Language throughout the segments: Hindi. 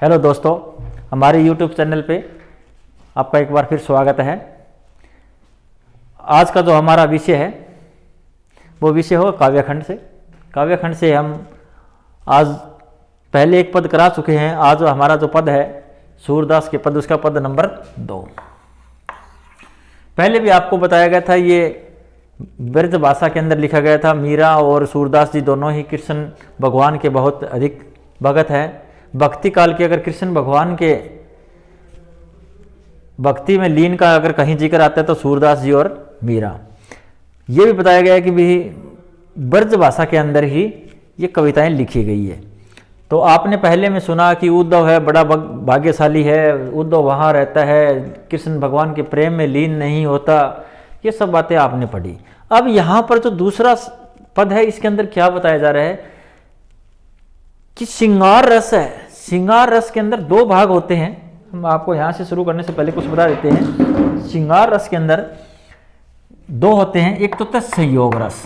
हेलो दोस्तों, हमारे YouTube चैनल पे आपका एक बार फिर स्वागत है। आज का जो हमारा विषय है वो विषय हो काव्यखंड से। काव्यखंड से हम आज पहले एक पद करा चुके हैं। आज हमारा जो पद है सूरदास के पद, उसका पद नंबर 2। पहले भी आपको बताया गया था, ये ब्रज भाषा के अंदर लिखा गया था। मीरा और सूरदास जी दोनों ही कृष्ण भगवान के बहुत अधिक भगत हैं। भक्ति काल के अगर कृष्ण भगवान के भक्ति में लीन का अगर कहीं जिक्र आता है तो सूरदास जी और मीरा। ये भी बताया गया है कि भी ब्रज भाषा के अंदर ही ये कविताएं लिखी गई है। तो आपने पहले में सुना कि उद्धव है बड़ा भाग्यशाली है, उद्धव वहाँ रहता है, कृष्ण भगवान के प्रेम में लीन नहीं होता, ये सब बातें आपने पढ़ी। अब यहाँ पर जो दूसरा पद है इसके अंदर क्या बताया जा रहा है कि श्रृंगार रस है। श्रृंगार रस के अंदर 2 भाग होते हैं। हम आपको यहाँ से शुरू करने से पहले कुछ बता देते हैं। श्रृंगार रस के अंदर 2 होते हैं, एक तो होता है संयोग रस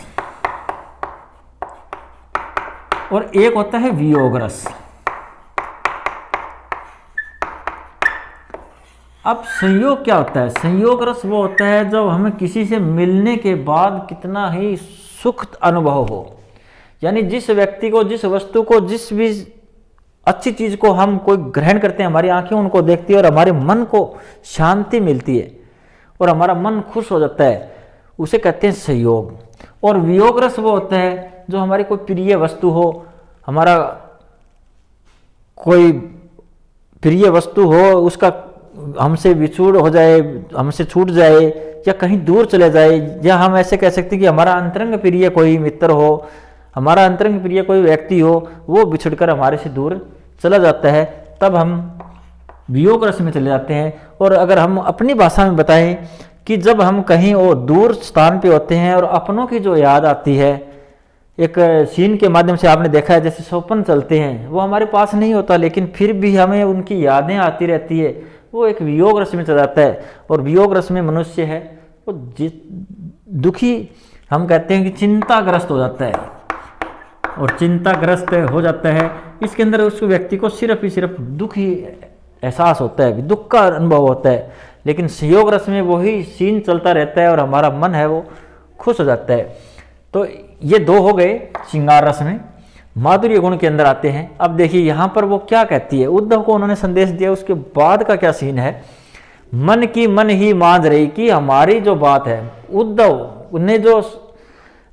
और एक होता है वियोग रस। अब संयोग क्या होता है? संयोग रस वो होता है जब हमें किसी से मिलने के बाद कितना ही सुख अनुभव हो, यानी जिस व्यक्ति को, जिस वस्तु को, जिस भी अच्छी चीज को हम कोई ग्रहण करते हैं, हमारी आंखें उनको देखती है और हमारे मन को शांति मिलती है और हमारा मन खुश हो जाता है, उसे कहते हैं संयोग। और वियोग रस वो होता है जो हमारी कोई प्रिय वस्तु हो, हमारा कोई प्रिय वस्तु हो, उसका हमसे विछुड़ हो जाए, हमसे छूट जाए या कहीं दूर चले जाए, या हम ऐसे कह सकते हैं कि हमारा अंतरंग प्रिय कोई मित्र हो, हमारा अंतरंग प्रिय कोई व्यक्ति हो, वो बिछुड़कर हमारे से दूर चला जाता है, तब हम वियोग रस में चले जाते हैं। और अगर हम अपनी भाषा में बताएं कि जब हम कहीं और दूर स्थान पे होते हैं और अपनों की जो याद आती है, एक सीन के माध्यम से आपने देखा है जैसे स्वप्न चलते हैं, वो हमारे पास नहीं होता लेकिन फिर भी हमें उनकी यादें आती रहती है, वो एक वियोग रस में चला जाता है। और वियोग रस में मनुष्य है वो दुखी, हम कहते हैं कि चिंताग्रस्त हो जाता है और चिंताग्रस्त हो जाता है। इसके अंदर उस व्यक्ति को सिर्फ दुख ही एहसास होता है, दुख का अनुभव होता है। लेकिन संयोग रस में वही सीन चलता रहता है और हमारा मन है वो खुश हो जाता है। तो ये 2 हो गए श्रृंगार रस में। माधुर्य गुण के अंदर आते हैं। अब देखिए यहाँ पर वो क्या कहती है, उद्धव को उन्होंने संदेश दिया, उसके बाद का क्या सीन है। मन की मन ही मांझ रही कि हमारी जो बात है, उद्धव ने जो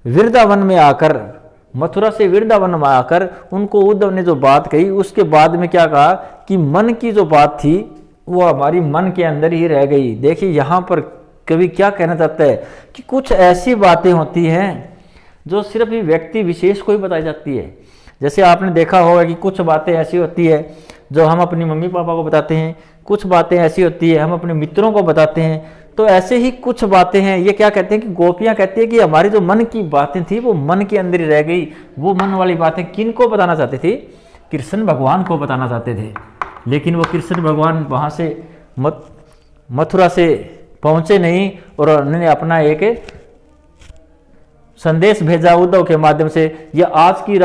वृंदावन में आकर, मथुरा से वृंदावन में आकर उनको उद्धव ने जो बात कही, उसके बाद में क्या कहा कि मन की जो बात थी वो हमारी मन के अंदर ही रह गई। देखिए यहाँ पर कवि क्या कहना चाहता है कि कुछ ऐसी बातें होती हैं जो सिर्फ ही व्यक्ति विशेष को ही बताई जाती है। जैसे आपने देखा होगा कि कुछ बातें ऐसी होती है जो हम अपनी मम्मी पापा को बताते हैं, कुछ बातें ऐसी होती है हम अपने मित्रों को बताते हैं। तो ऐसे ही कुछ बातें हैं, ये क्या कहते हैं कि गोपियां कहती है कि हमारी जो मन की बातें थी वो मन के अंदर ही रह गई। वो मन वाली बातें किन को बताना चाहते थे? कृष्ण भगवान को बताना चाहते थे। लेकिन वो कृष्ण भगवान वहाँ से मथुरा से पहुँचे नहीं और उन्होंने अपना एक संदेश भेजा उद्धव के माध्यम से। या आज की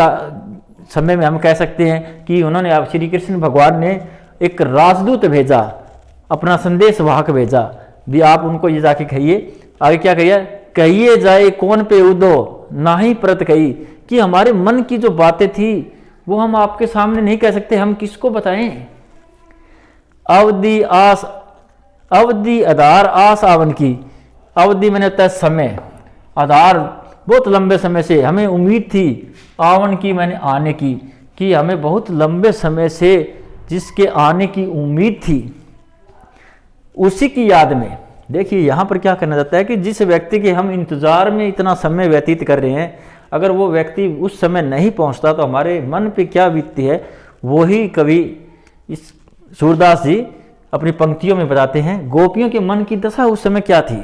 समय में हम कह सकते हैं कि उन्होंने, अब श्री कृष्ण भगवान ने एक राजदूत भेजा, अपना संदेश वाहक भेजा भी, आप उनको ये जाके कहिए। आगे क्या कहिए? कहिए जाए कौन पे उद्धव नाही प्रत कही, कि हमारे मन की जो बातें थी वो हम आपके सामने नहीं कह सकते, हम किसको बताएं। अवधि आस, अवधि आधार आस आवन की, अवधि मैंने होता है समय, आधार बहुत लंबे समय से हमें उम्मीद थी, आवन की मैंने आने की, कि हमें बहुत लंबे समय से जिसके आने की उम्मीद थी उसी की याद में। देखिए यहाँ पर क्या करना चाहता है कि जिस व्यक्ति के हम इंतजार में इतना समय व्यतीत कर रहे हैं, अगर वो व्यक्ति उस समय नहीं पहुँचता तो हमारे मन पे क्या बीतती है, वही कवि इस सूरदास जी अपनी पंक्तियों में बताते हैं। गोपियों के मन की दशा उस समय क्या थी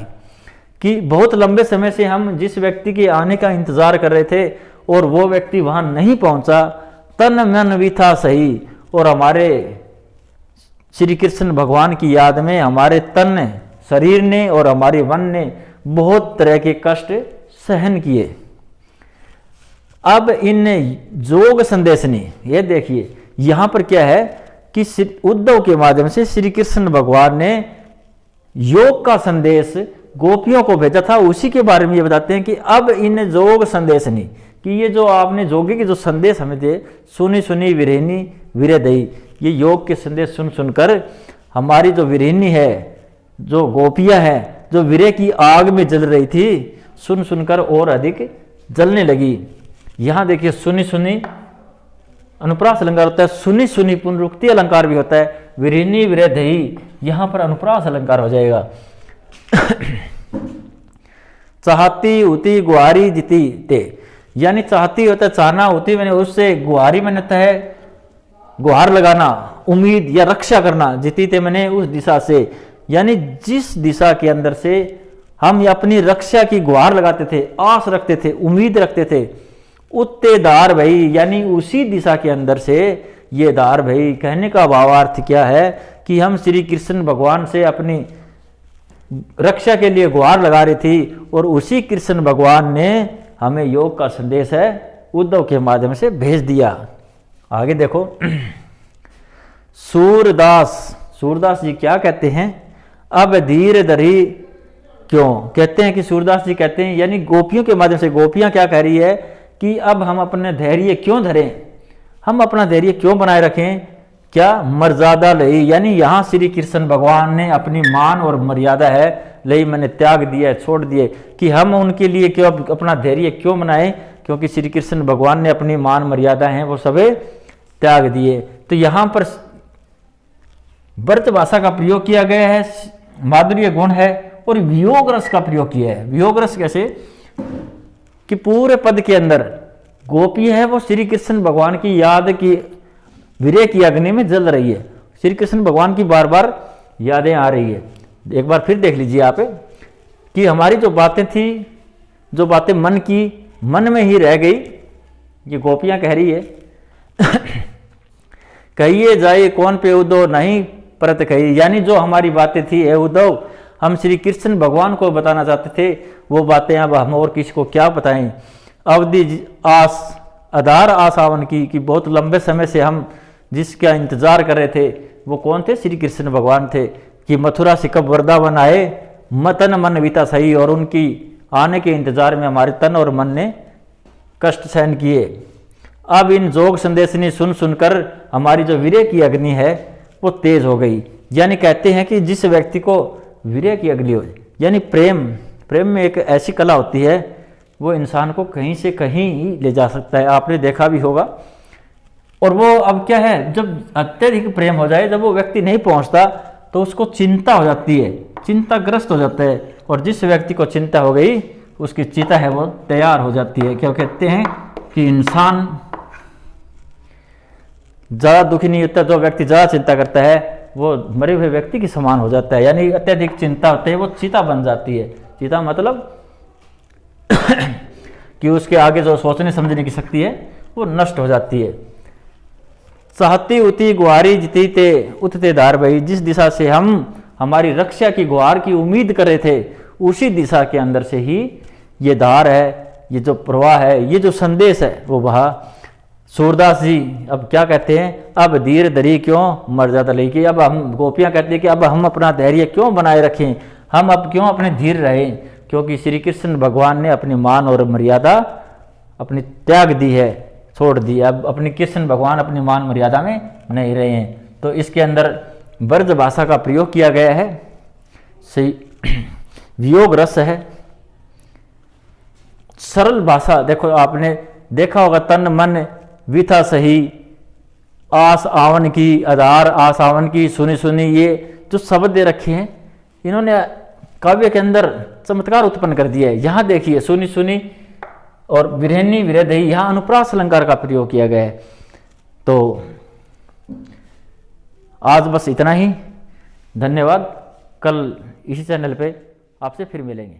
कि बहुत लंबे समय से हम जिस व्यक्ति के आने का इंतजार कर रहे थे और वो व्यक्ति वहां नहीं पहुंचा, तन मन भी था सही, और हमारे श्री कृष्ण भगवान की याद में हमारे तन शरीर ने और हमारे मन ने बहुत तरह के कष्ट सहन किए। अब इन जोग संदेश ने, ये देखिए यहाँ पर क्या है कि उद्धव के माध्यम से श्री कृष्ण भगवान ने योग का संदेश गोपियों को भेजा था। उसी के बारे में ये बताते हैं कि अब इन योग संदेश नहीं, कि ये जो आपने जोगी के जो संदेश हमें दे, सुनी सुनी विरहिनी विरह दई, ये योग के संदेश सुन सुनकर हमारी जो विरहिनी है, जो गोपियां हैं, जो विरह की आग में जल रही थी, सुन सुनकर और अधिक जलने लगी। यहां देखिए सुनी सुनी अनुप्रास अलंकार होता है, सुनी सुनी पुनरुक्ति अलंकार भी होता है, विरहिनी विरह दई, यहां पर अनुप्रास अलंकार हो जाएगा। चाहती उती गुहारी जिती ते, यानी चाहती होता है चाहना, होती मैंने उससे, गुहारी मैंने होता है गुहार लगाना, उम्मीद या रक्षा करना, जिती ते मैंने उस दिशा से, यानी जिस दिशा के अंदर से हम अपनी रक्षा की गुहार लगाते थे, आस रखते थे, उम्मीद रखते थे, उत्ते दार भई, यानी उसी दिशा के अंदर से ये दार भई। कहने का भावार्थ क्या है कि हम श्री कृष्ण भगवान से अपनी रक्षा के लिए गुहार लगा रही थी, और उसी कृष्ण भगवान ने हमें योग का संदेश है उद्धव के माध्यम से भेज दिया। आगे देखो, सूरदास जी क्या कहते हैं, अब धीर धरी क्यों, कहते हैं कि सूरदास जी कहते हैं, यानी गोपियों के माध्यम से, गोपियां क्या कह रही है कि अब हम अपने धैर्य क्यों धरें, हम अपना धैर्य क्यों बनाए रखें, क्या मर्यादा लई, यानी यहाँ श्री कृष्ण भगवान ने अपनी मान और मर्यादा है लई मैंने त्याग दिया, छोड़ दिए, कि हम उनके लिए क्यों अपना धैर्य क्यों बनाए, क्योंकि श्री कृष्ण भगवान ने अपनी मान मर्यादा है वो सभी त्याग दिए। तो यहाँ पर व्रत भाषा का प्रयोग किया गया है, माधुर्य गुण है, और वियोग रस का प्रयोग किया है। वियोग रस कैसे कि पूरे पद के अंदर गोपी है वो श्री कृष्ण भगवान की याद की विरह की अग्नि में जल रही है, श्री कृष्ण भगवान की बार बार यादें आ रही है। एक बार फिर देख लीजिए आप कि हमारी जो बातें थी, जो बातें मन की मन में ही रह गई, ये गोपियां कह रही है कहिए जाए कौन पे उद्धव नहीं परत कही, यानी जो हमारी बातें थी है उद्धव, हम श्री कृष्ण भगवान को बताना चाहते थे, वो बातें अब हम और किसी को क्या बताएं। अवधि आस आधार आसावन की, कि बहुत लंबे समय से हम जिसका इंतजार कर रहे थे वो कौन थे, श्री कृष्ण भगवान थे, कि मथुरा से कब वृंदावन आए, मतन मन बीता सही, और उनकी आने के इंतजार में हमारे तन और मन ने कष्ट सहन किए। अब इन जोग संदेश ने सुन सुनकर हमारी जो विरह की अग्नि है वो तेज हो गई। यानी कहते हैं कि जिस व्यक्ति को विरह की अग्नि हो, यानी प्रेम में एक ऐसी कला होती है वो इंसान को कहीं से कहीं ले जा सकता है, आपने देखा भी होगा। और वो अब क्या है, जब अत्यधिक प्रेम हो जाए, जब वो व्यक्ति नहीं पहुंचता तो उसको चिंता हो जाती है, चिंताग्रस्त हो जाता है, और जिस व्यक्ति को चिंता हो गई उसकी चिता है वो तैयार हो जाती है। क्या कहते हैं कि इंसान ज्यादा दुखी नहीं होता, जो व्यक्ति ज्यादा चिंता करता है वो मरे हुए व्यक्ति के समान हो जाता है, यानी अत्यधिक चिंता होती है वो चिता बन जाती है। चिता मतलब कि उसके आगे जो सोचने समझने की शक्ति है वो नष्ट हो जाती है। चाहती उती गुहारी जिती ते उतते धार भई, जिस दिशा से हम हमारी रक्षा की गुहार की उम्मीद कर रहे थे उसी दिशा के अंदर से ही ये धार है, ये जो प्रवाह है, ये जो संदेश है वो बहा। सूरदास जी अब क्या कहते हैं, अब धीर धरी क्यों मर्यादा लेके, अब हम गोपियां कहती है कि अब हम अपना धैर्य क्यों बनाए रखें, हम अब क्यों अपने धीर रहें, क्योंकि श्री कृष्ण भगवान ने अपनी मान और मर्यादा अपनी त्याग दी है, छोड़ दी। अब अपनी कृष्ण भगवान अपनी मान मर्यादा में नहीं रहे हैं। तो इसके अंदर ब्रज भाषा का प्रयोग किया गया है, सही वियोग रस है, सरल भाषा। देखो आपने देखा होगा, तन मन विथा सही, आस आवन की, आधार आस आवन की, सुनी सुनी, ये जो शब्द दे रखे हैं इन्होंने काव्य के अंदर चमत्कार उत्पन्न कर दिया है। यहाँ देखिए सुनी सुनी और विरहनी विरह दही, यहाँ अनुप्रास अलंकार का प्रयोग किया गया है। तो आज बस इतना ही, धन्यवाद। कल इसी चैनल पे आपसे फिर मिलेंगे।